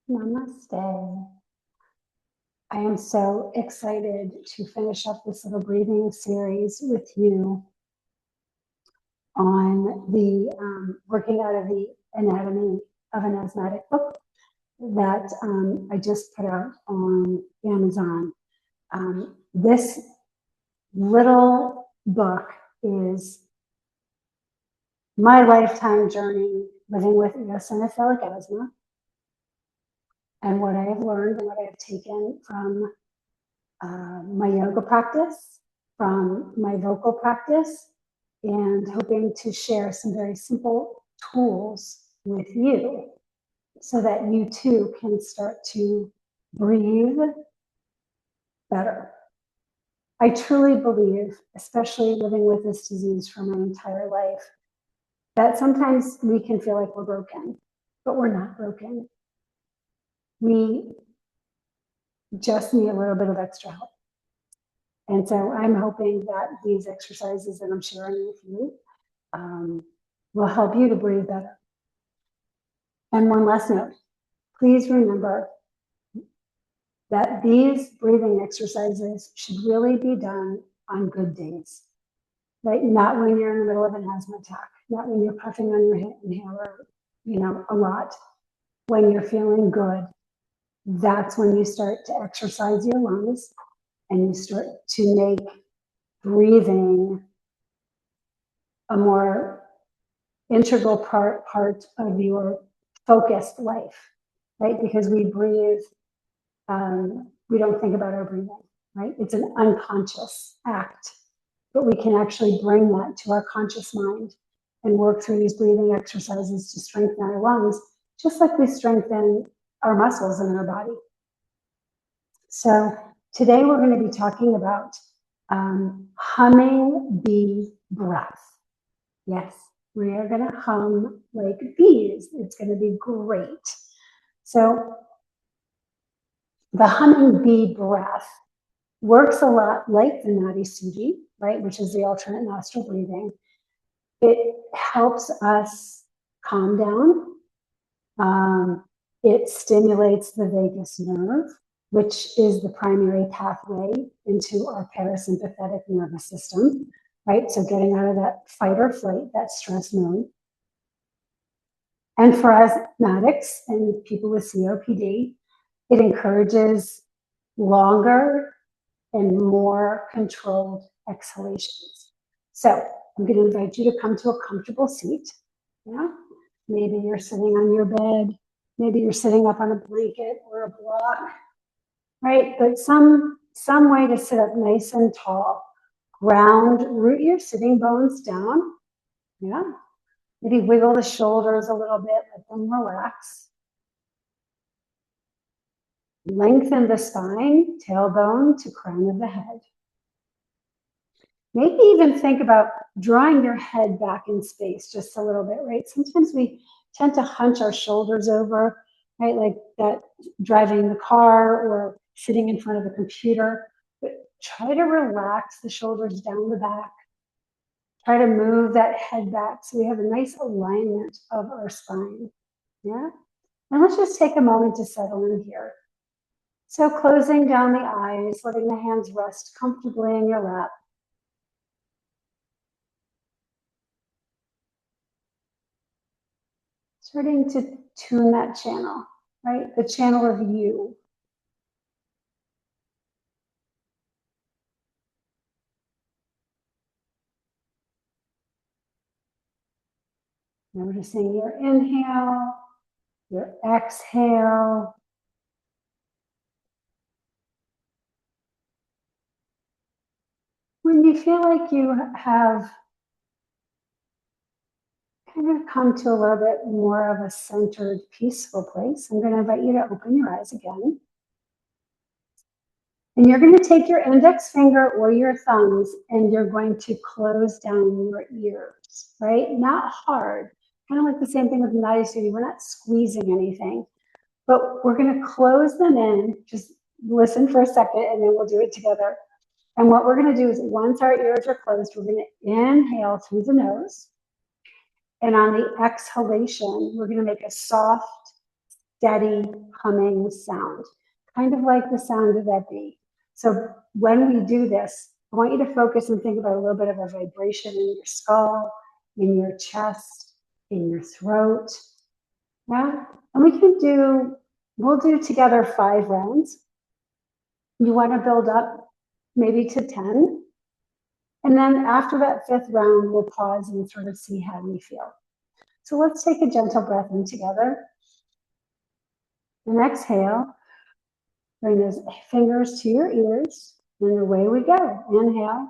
Namaste. I am so excited to finish up this little breathing series with you on the working out of the anatomy of an asthmatic book that I just put out on Amazon. This little book is my lifetime journey living with eosinophilic asthma, and what I have learned and what I have taken from my yoga practice, from my vocal practice, and hoping to share some very simple tools with you so that you too can start to breathe better. I truly believe, especially living with this disease for my entire life, that sometimes we can feel like we're broken, but we're not broken. We just need a little bit of extra help. And so I'm hoping that these exercises that I'm sharing with you will help you to breathe better. And one last note, please remember that these breathing exercises should really be done on good days, right? Not when you're in the middle of an asthma attack, not when you're puffing on your inhaler, a lot. When you're feeling good, that's when you start to exercise your lungs and you start to make breathing a more integral part of your focused life, right? Because we breathe, we don't think about our breathing, right? It's an unconscious act, but we can actually bring that to our conscious mind and work through these breathing exercises to strengthen our lungs, just like we strengthen our muscles in our body. So today we're going to be talking about humming bee breath. Yes, we are going to hum like bees. It's going to be great. So the humming bee breath works a lot like the Nadi Sudhi, right, which is the alternate nostril breathing. It helps us calm down. It stimulates the vagus nerve, which is the primary pathway into our parasympathetic nervous system, right? So getting out of that fight or flight, that stress mode. And for asthmatics and people with COPD, it encourages longer and more controlled exhalations. So I'm going to invite you to come to a comfortable seat. Yeah, maybe you're sitting on your bed, maybe you're sitting up on a blanket or a block, right? But some way to sit up nice and tall. Root your sitting bones down. Yeah. Maybe wiggle the shoulders a little bit, let them relax. Lengthen the spine, tailbone to crown of the head. Maybe even think about drawing your head back in space just a little bit, right? Sometimes we tend to hunch our shoulders over, right? Like that driving the car or sitting in front of the computer. But try to relax the shoulders down the back. Try to move that head back so we have a nice alignment of our spine. Yeah? And let's just take a moment to settle in here. So closing down the eyes, letting the hands rest comfortably in your lap. Starting to tune that channel, right? The channel of you. Noticing your inhale, your exhale. When you feel like you have kind of come to a little bit more of a centered, peaceful place, I'm going to invite you to open your eyes again. And you're going to take your index finger or your thumbs and you're going to close down your ears, right? Not hard. Kind of like the same thing with Nadi Sudhi. We're not squeezing anything, but we're going to close them in. Just listen for a second and then we'll do it together. And what we're going to do is once our ears are closed, we're going to inhale through the nose. And on the exhalation, we're going to make a soft steady humming sound, kind of like the sound of that bee. So when we do this, I want you to focus and think about a little bit of a vibration in your skull, in your chest, in your throat. Yeah, and we'll do together 5 rounds. You want to build up maybe to 10. And then after that 5th round, we'll pause and sort of see how we feel. So let's take a gentle breath in together. And exhale. Bring those fingers to your ears. And away we go. Inhale.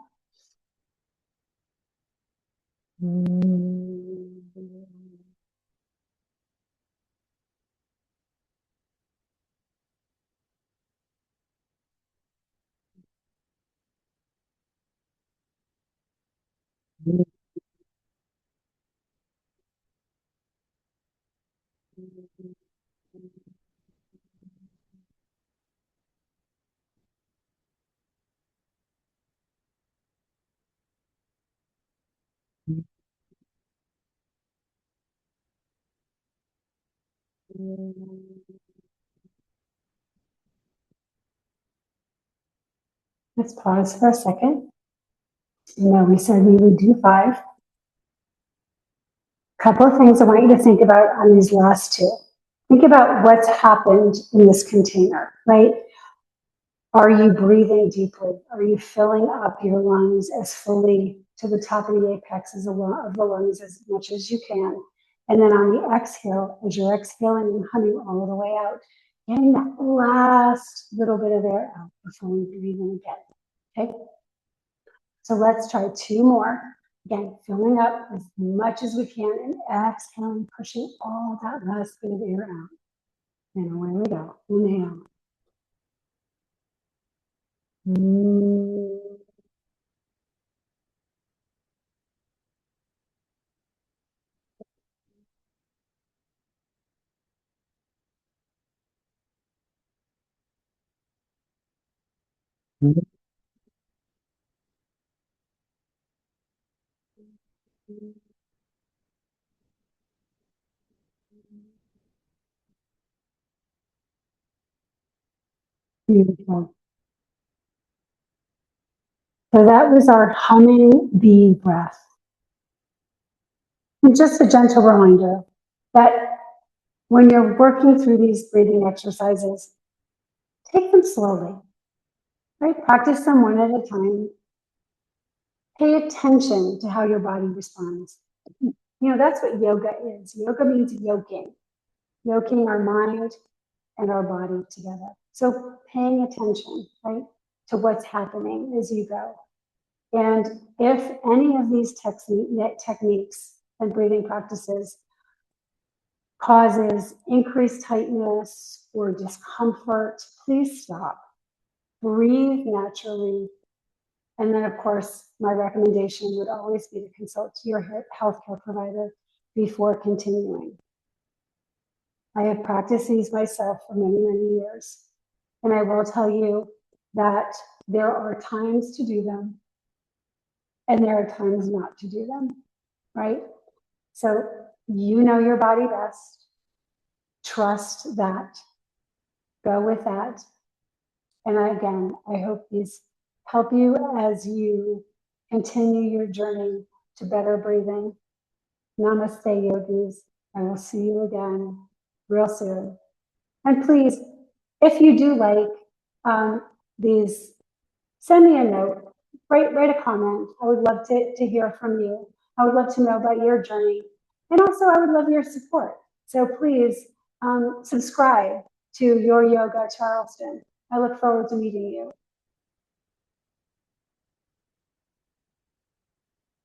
Let's pause for a second. You know, we said we would do 5. Couple of things I want you to think about on these last 2. Think about what's happened in this container, right? Are you breathing deeply? Are you filling up your lungs as fully to the top of the apex of the lungs as much as you can? And then on the exhale, as you're exhaling and humming all the way out, getting that last little bit of air out before we breathe in again. Okay? So let's try 2 more. Again, filling up as much as we can and exhaling, pushing all that last bit of air out. And away we go. Inhale. Beautiful. So that was our humming bee breath. And just a gentle reminder that when you're working through these breathing exercises, take them slowly, right? Practice them one at a time. Pay attention to how your body responds. You know, that's what yoga is. Yoga means yoking our mind and our body together. So paying attention, right, to what's happening as you go. And if any of these techniques and breathing practices causes increased tightness or discomfort, please stop. Breathe naturally. And then, of course, my recommendation would always be to consult your healthcare provider before continuing. I have practiced these myself for many, many years. And I will tell you that there are times to do them and there are times not to do them, right? So you know your body best. Trust that. Go with that. And again, I hope these help you as you continue your journey to better breathing. Namaste, yogis. I will see you again real soon. And please, if you do like these, send me a note, write a comment. I would love to hear from you. I would love to know about your journey. And also, I would love your support. So please subscribe to Your Yoga Charleston. I look forward to meeting you.